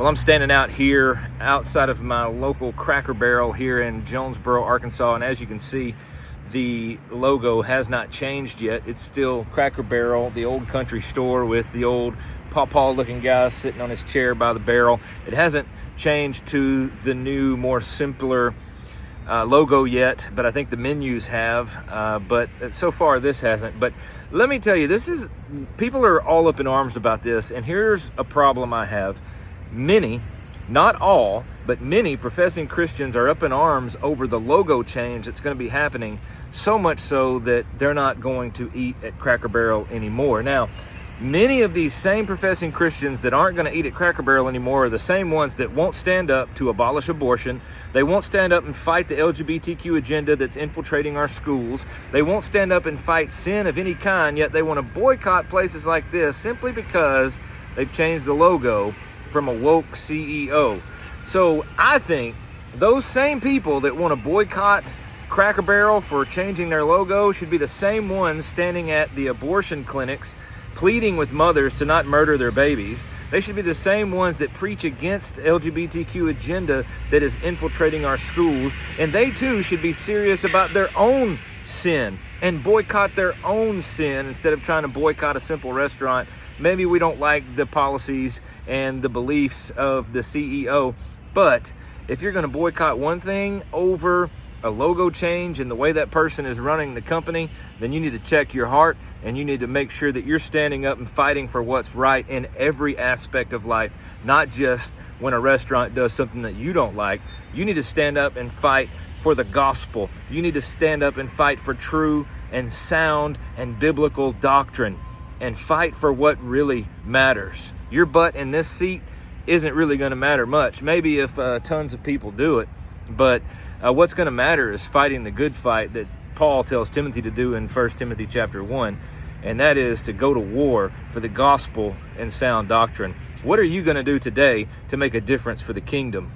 Well, I'm standing out here outside of my local Cracker Barrel here in Jonesboro, Arkansas, and as you can see, the logo has not changed yet. It's still Cracker Barrel, the old country store with the old pawpaw looking guy sitting on his chair by the barrel. It hasn't changed to the new, more simpler logo yet, but I think the menus have, but so far this hasn't. But let me tell you, people are all up in arms about this, and here's a problem I have. Many, not all, but many professing Christians are up in arms over the logo change that's going to be happening, so much so that they're not going to eat at Cracker Barrel anymore. Now, many of these same professing Christians that aren't going to eat at Cracker Barrel anymore are the same ones that won't stand up to abolish abortion. They won't stand up and fight the LGBTQ agenda that's infiltrating our schools. They won't stand up and fight sin of any kind, yet they want to boycott places like this simply because they've changed the logo from a woke CEO. So I think those same people that want to boycott Cracker Barrel for changing their logo should be the same ones standing at the abortion clinics pleading with mothers to not murder their babies. They should be the same ones that preach against the LGBTQ agenda that is infiltrating our schools. And they too should be serious about their own sin and boycott their own sin instead of trying to boycott a simple restaurant. Maybe we don't like the policies and the beliefs of the CEO, but if you're going to boycott one thing over a logo change and the way that person is running the company, then you need to check your heart and you need to make sure that you're standing up and fighting for what's right in every aspect of life, not just when a restaurant does something that you don't like. You need to stand up and fight for the gospel. You need to stand up and fight for true and sound and biblical doctrine and fight for what really matters. Your butt in this seat isn't really going to matter much. Maybe if tons of people do it, but what's going to matter is fighting the good fight that Paul tells Timothy to do in 1 Timothy chapter 1, and that is to go to war for the gospel and sound doctrine. What are you going to do today to make a difference for the kingdom?